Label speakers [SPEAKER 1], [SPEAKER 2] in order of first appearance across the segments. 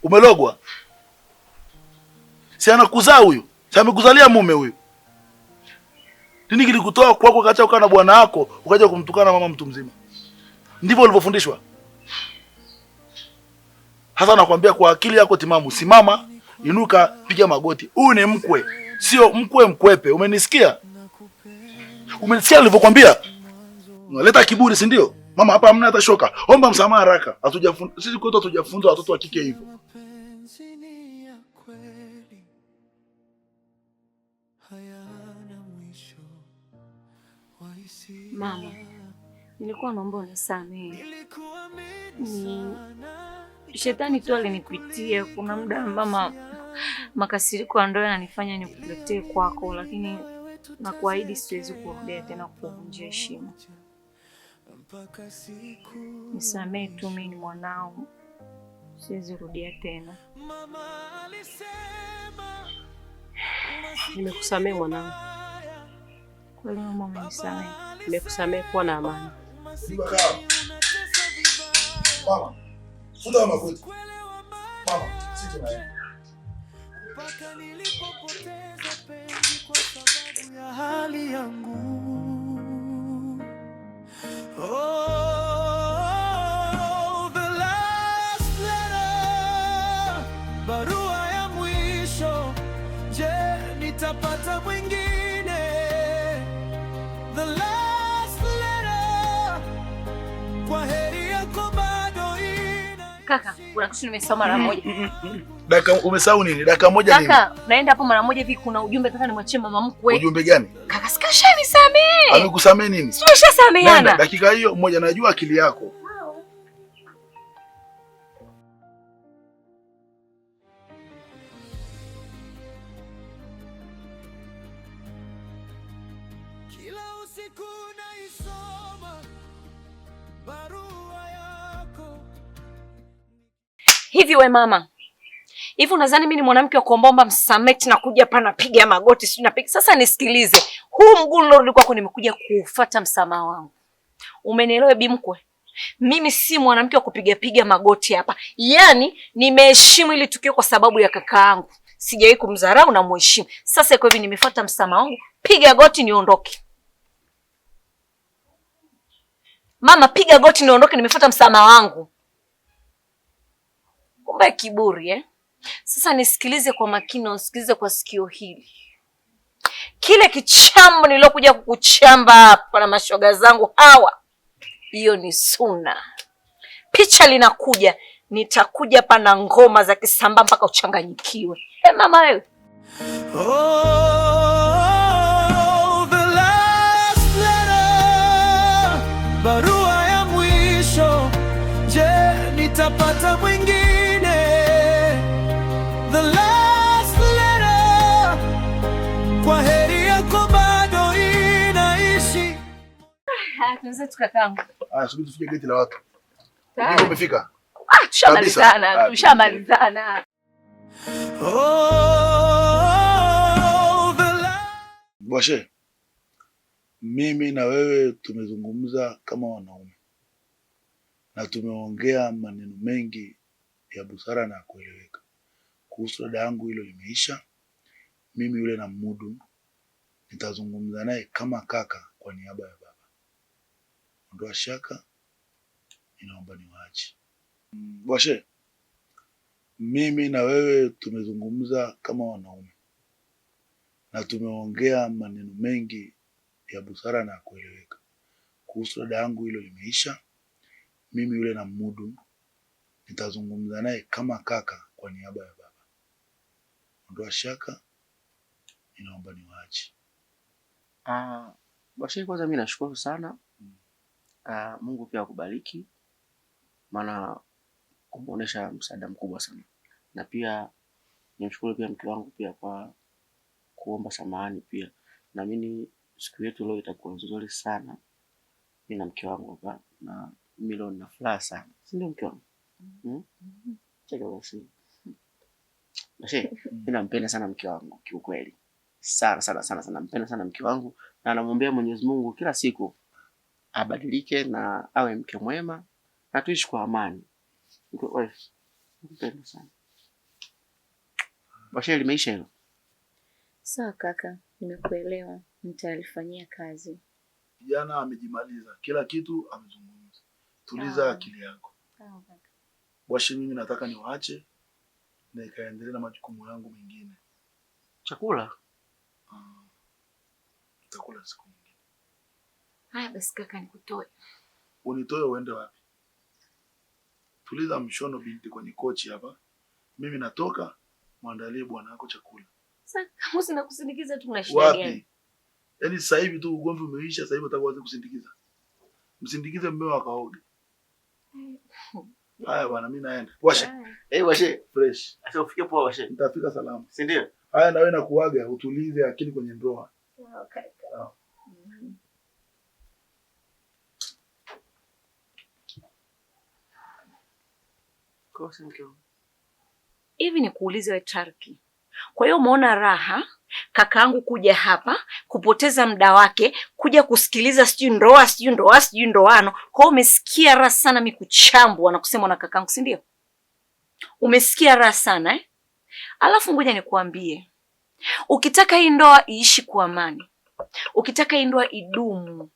[SPEAKER 1] Umelogwa. Si anakuzaa huyu. Si amekuzalia mume huyu. Nini kilikutoa kwako kacha ukaa na bwana wako ukaja kumtukana mama mtu mzima? Ndivyo ulivyofundishwa? Hasa nakwambia kwa akili yako timamu, simama, inuka, piga magoti. Huyu ni mkwe, sio mkwe mkwepe. Umenisikia? Umenisikia nilivyokuambia? Unaleta kiburi, si ndio? Mama hapa hamna hata shoka. Omba msamaha haraka. Sisi kwetu hatujafunzwa watoto wa kike hivyo.
[SPEAKER 2] Mama, nilikuwa naomba unisamehe. Shetani tu alinipitia. Kuna muda mama makasiriko ndio yananifanya nikuletee kwako, lakini nakuahidi siwezi kurudia tena kukuvunjia heshima. Nisamehe tu, mimi ni mwanao. Siwezi rudia tena.
[SPEAKER 3] Nimekusamehe mwanangu.
[SPEAKER 2] Kweli mama, nisamehe.
[SPEAKER 3] Nimekusamehe, kuwa na amani.
[SPEAKER 1] Mama, futa magoti. Mama, sisi tunaenda. Mpaka nilipopoteza penzi kwa sababu ya hali yangu. Oh, the last letter. Barua ya mwisho. Je, nitapata mwingine? The last letter. Kwa heri yako bado ina.
[SPEAKER 2] Kaka, kuna kitu nimesoma mara moja.
[SPEAKER 1] Dakika umesahau nini? Dakika moja nini?
[SPEAKER 2] Kaka, naenda hapo mara moja hivi, kuna ujumbe nataka nimwachie mama mkwe.
[SPEAKER 1] Ujumbe gani?
[SPEAKER 2] Kaka, sikashanisamehe.
[SPEAKER 1] Amekusamehe nini?
[SPEAKER 2] Sio shasameheana.
[SPEAKER 1] Dakika hiyo moja, najua akili yako. Kila usiku naisoma barua yako.
[SPEAKER 2] Hivi we mama, hivi unadhani mimi ni mwanamke wa kuomba msamaha na kuja hapa napiga magoti sio napiga? Sasa nisikilize. Huu mguu leo kwako nimekuja kufuata msamaha wangu. Umenielewa bi mkwe? Mimi si mwanamke wa kupiga magoti hapa. Yaani nimeheshimu ili tukio kwa sababu ya kakaangu. Sijawahi kumdharau na muheshimu. Sasa kwa hivi nimefuata msamaha wangu. Piga goti niondoke. Mama, piga goti niondoke, nimefuata msamaha wangu. Kumbe kiburi Sasa nisikilize kwa makini, usikilize kwa sikio hili. Kile kichambo nilokuja kukuchamba hapa na mashoga zangu hawa, hiyo ni suna. Picha linakuja, nitakuja hapa na ngoma za kisamba mpaka uchanganyikiwe. Mama wewe.
[SPEAKER 1] Oh, the last letter. Barua ya mwisho. Je, nitapata mwingine? The last letter. Kwa heri yako bado inaishi.
[SPEAKER 2] Tunaweza tukakangu.
[SPEAKER 1] Subiri tufike geti la watu. Umefika?
[SPEAKER 2] Tushamalizana.
[SPEAKER 1] Bwashe, mimi na wewe tumezungumza kama wanaume na tumeongea maneno mengi ya busara na kueleweka. Kuhusu dada yangu hilo limeisha. Mimi yule na mudu nitazungumza naye kama kaka kwa niaba ya baba. Ondoa shaka, ninaomba niwaache. Bwashe, mimi na wewe tumezungumza kama wanaume na tumeongea maneno mengi ya busara na kueleweka. Kuhusu dada yangu hilo limeisha. Mimi yule na mudu nitazungumza naye kama kaka kwa niaba ya baba. Ondoa shaka, ninaomba niwaache.
[SPEAKER 3] Basi kwanza mimi nashukuru sana. Mungu pia akubariki. Maana kumuonesha msaada mkubwa sana. Na pia nimshukuru pia mke wangu pia kwa kuomba samahani pia. Na mimi siku yetu leo itakuwa nzuri sana. Mimi na mke wangu hapa na mimi leo nina furaha sana. Si ndio mke wangu? Cheka basi. Basi mimi nampenda sana mke wangu kiukweli. Sana nampenda sana mke wangu na namwombea Mwenyezi Mungu kila siku abadilike na awe mke mwema na tuishi kwa amani. Wewe nampenda sana. Bashe limeisha hilo.
[SPEAKER 2] Sawa kaka, nimekuelewa. Nitalifanyia kazi.
[SPEAKER 1] Kijana amejimaliza. Kila kitu amezungumza. Tuliza akili yako.
[SPEAKER 2] Sawa kaka.
[SPEAKER 1] Bwashi, mimi nataka niwaache na ikaendelea na majukumu yangu mengine.
[SPEAKER 3] Chakula?
[SPEAKER 1] Tutakula siku nyingine.
[SPEAKER 2] Haya basi kaka, nikutoe.
[SPEAKER 1] Unitoe uende wapi? Tuliza mshono binti kwenye kochi hapa. Mimi natoka, muandalie bwana wako chakula.
[SPEAKER 2] Sasa kama sina kusindikiza tu na shida gani?
[SPEAKER 1] Wapi? Yaani sasa hivi tu ugomvi umeisha, sasa hivi utakuanza kusindikiza. Msindikize mmeo akaoge. Haya bwana, mimi naenda. Washe.
[SPEAKER 3] Washe,
[SPEAKER 1] Fresh.
[SPEAKER 3] acha ufike poa washe.
[SPEAKER 1] Nitafika salama.
[SPEAKER 3] Si ndio?
[SPEAKER 1] Haya, na wewe nakuaga utulize akili kwenye ndoa.
[SPEAKER 2] Okay.
[SPEAKER 1] Sawa.
[SPEAKER 2] Hivi nikuulize wewe Tarki. Kwa hiyo umeona raha kakaangu kuja hapa kupoteza muda wake kuja kusikiliza sijui ndoano. Kwa hiyo umesikia raha sana mimi kuchambwa na kusema na kakaangu, si ndio? Umesikia raha sana eh? Alafu ngoja nikuambie. Ukitaka hii ndoa iishi kwa amani, ukitaka hii ndoa idumu,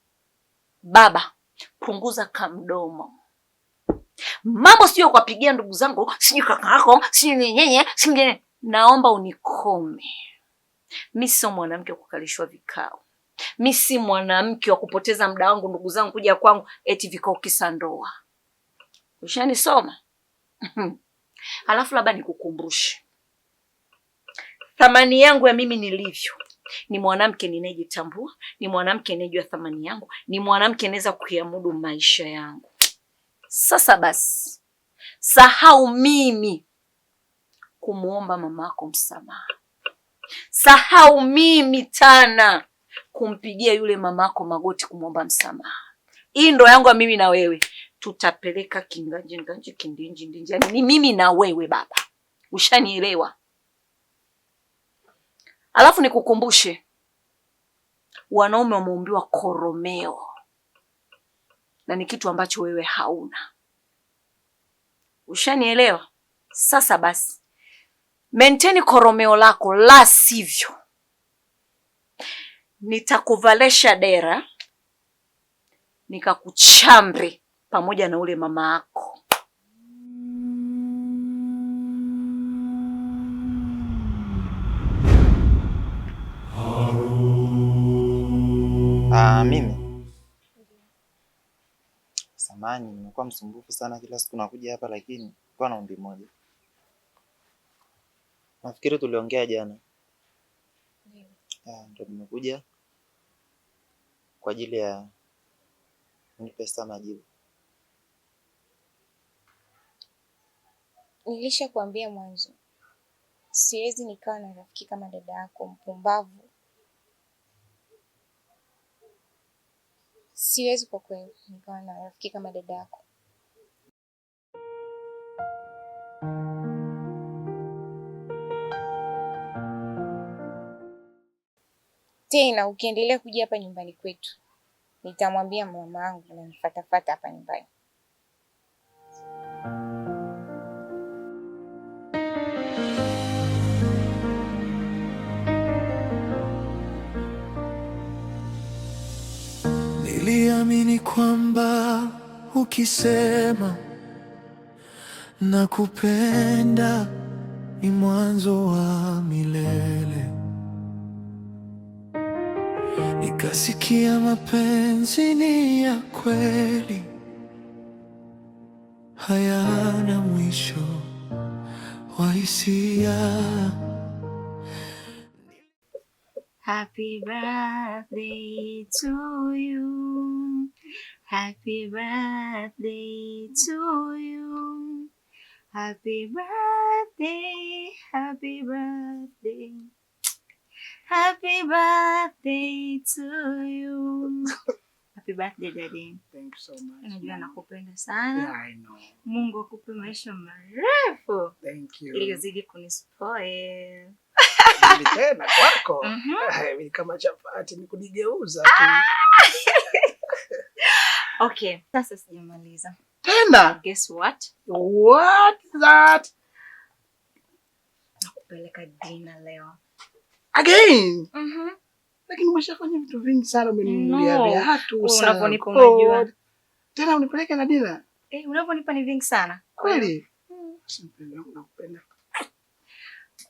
[SPEAKER 2] baba, punguza kamdomo. Mambo sio kuwapigia ndugu zangu, sijui kaka yako, sijui nyenye, sijui. Naomba unikome. Mimi sio mwanamke wa kukalishwa vikao. Mimi si mwanamke wa kupoteza muda wangu ndugu zangu kuja kwangu eti vikao kisa ndoa. Ushanisoma? Alafu labda nikukumbushe. Thamani yangu ya mimi nilivyo. Ni mwanamke ninayejitambua, ni mwanamke anayejua thamani yangu, ni mwanamke anaweza kuyamudu maisha yangu. Sasa basi, sahau mimi kumuomba mamako msamaha. Sahau mimi tena kumpigia yule mamako magoti kumuomba msamaha. Hii ndo yangu ya mimi na wewe. Tutapeleka kinganje kindinji. Yaani ni mimi na wewe baba. Ushanielewa? Alafu nikukumbushe. Wanaume wameumbiwa koromeo. Na ni kitu ambacho wewe hauna. Ushanielewa? Sasa basi, maintain koromeo lako, la sivyo nitakuvalesha dera nikakuchambre pamoja na ule mama yako.
[SPEAKER 4] Mimi samani, nimekuwa msumbufu sana, kila siku nakuja hapa, lakini kwa na ombi moja. Nafikiri tuliongea jana. Ndio nimekuja kwa ajili ya pesa majibu.
[SPEAKER 5] Nilishakwambia mwanzo, siwezi nikawa na rafiki kama dada yako mpumbavu. Siwezi kwa kweli nikawa na rafiki kama dada yako. Tena ukiendelea kuja hapa nyumbani kwetu, nitamwambia mama yangu ananifuatafuata hapa nyumbani.
[SPEAKER 6] Niliamini kwamba ukisema nakupenda ni mwanzo wa milele. Nikasikia mapenzi ni ya kweli, hayana mwisho wa hisia.
[SPEAKER 5] Happy birthday to you. Happy birthday to you. Happy birthday, happy birthday. Happy birthday to you. Happy birthday daddy.
[SPEAKER 7] Thank you so much.
[SPEAKER 5] Najua nakupenda sana.
[SPEAKER 7] Yeah, I know.
[SPEAKER 5] Mungu akupe maisha marefu.
[SPEAKER 7] Thank you.
[SPEAKER 5] Ili uzidi kunispoil.
[SPEAKER 7] Mimi tena kwako. Mimi kama chapati ni kunigeuza tu.
[SPEAKER 5] Okay, sasa sijamaliza.
[SPEAKER 7] Tena?
[SPEAKER 5] Guess what?
[SPEAKER 7] What is that?
[SPEAKER 2] kupeleka dinner leo.
[SPEAKER 7] Again?
[SPEAKER 2] Mhm.
[SPEAKER 7] Lakini umeshafanya vitu vingi sana, umeninunulia viatu sana.
[SPEAKER 2] Unaponipa unajua.
[SPEAKER 7] Tena unipeleke na dinner?
[SPEAKER 2] Unaponipa ni vingi sana.
[SPEAKER 7] Kweli? Simpenda nakupenda.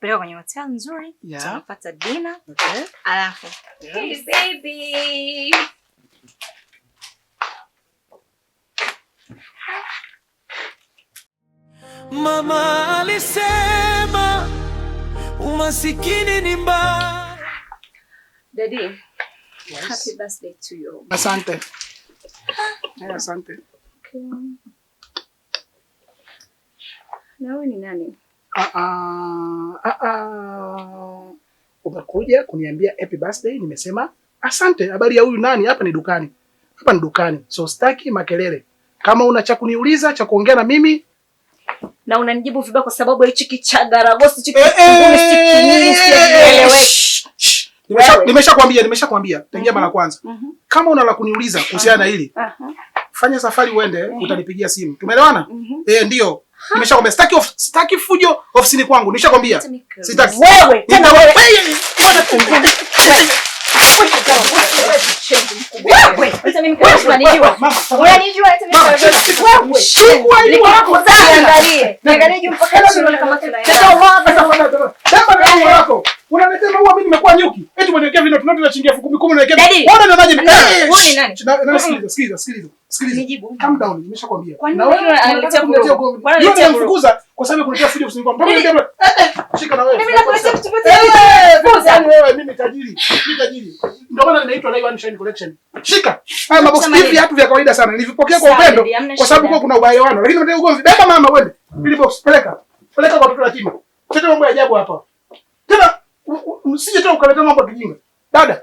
[SPEAKER 2] Peleka kwenye hotel nzuri, tunapata dinner.
[SPEAKER 7] Okay.
[SPEAKER 2] Alafu. Hey baby.
[SPEAKER 6] Mama alisema umasikini ni mbaya.
[SPEAKER 2] Daddy, yes. Happy birthday to you.
[SPEAKER 7] Asante. Asante.
[SPEAKER 2] Okay. Na wewe ni nani?
[SPEAKER 7] Umekuja kuniambia happy birthday, nimesema asante. Habari ya huyu nani? Hapa ni dukani. Hapa ni dukani. So sitaki makelele. Kama una cha kuniuliza, cha kuongea na mimi,
[SPEAKER 2] na unanijibu vibaya kwa sababu ya hichi kichagaragosi hichi kingumi sikielewi.
[SPEAKER 7] Nimeshakwambia tangia mara kwanza. Kama una la kuniuliza kuhusiana na hili, fanya safari uende, utanipigia simu. Tumeelewana? Ndio. Nimeshakwambia sitaki fujo ofisini kwangu. Nimeshakwambia. Sitaki.
[SPEAKER 2] Wewe, tena wewe. Wewe, hata mimi kama unanijua. Unanijua hata mimi wewe. Shikwa hiyo wako angalie. Angalie juu mpaka chini kama
[SPEAKER 7] tena wako. Unaletea maua, mimi nimekuwa nyuki. Eti unaniwekea vile tunato na shilingi 10,000 unaniwekea. Wewe unanaje? Wewe ni nani? Sikiliza.
[SPEAKER 2] Nijibu.
[SPEAKER 7] Calm down, nimeshakwambia.
[SPEAKER 2] Na wewe analetea kumbukumbu.
[SPEAKER 7] Wewe unamfukuza kwa sababu kuletea fujo usinipa. Mbona shika na wewe.
[SPEAKER 2] Mimi nakuletea kitu chochote.
[SPEAKER 7] Wewe mimi tajiri. Ndio maana ninaitwa Live Shine Collection. Shika. Haya maboksi hivi viatu vya kawaida sana. Nilivipokea kwa upendo kwa sababu kuna ubayewano. Lakini unataka ugomvi. Beba mama wewe. Ili box peleka kwa watoto yatima. Tena mambo ya ajabu hapa. Tena usije tena ukaleta mambo ya kijinga. Dada.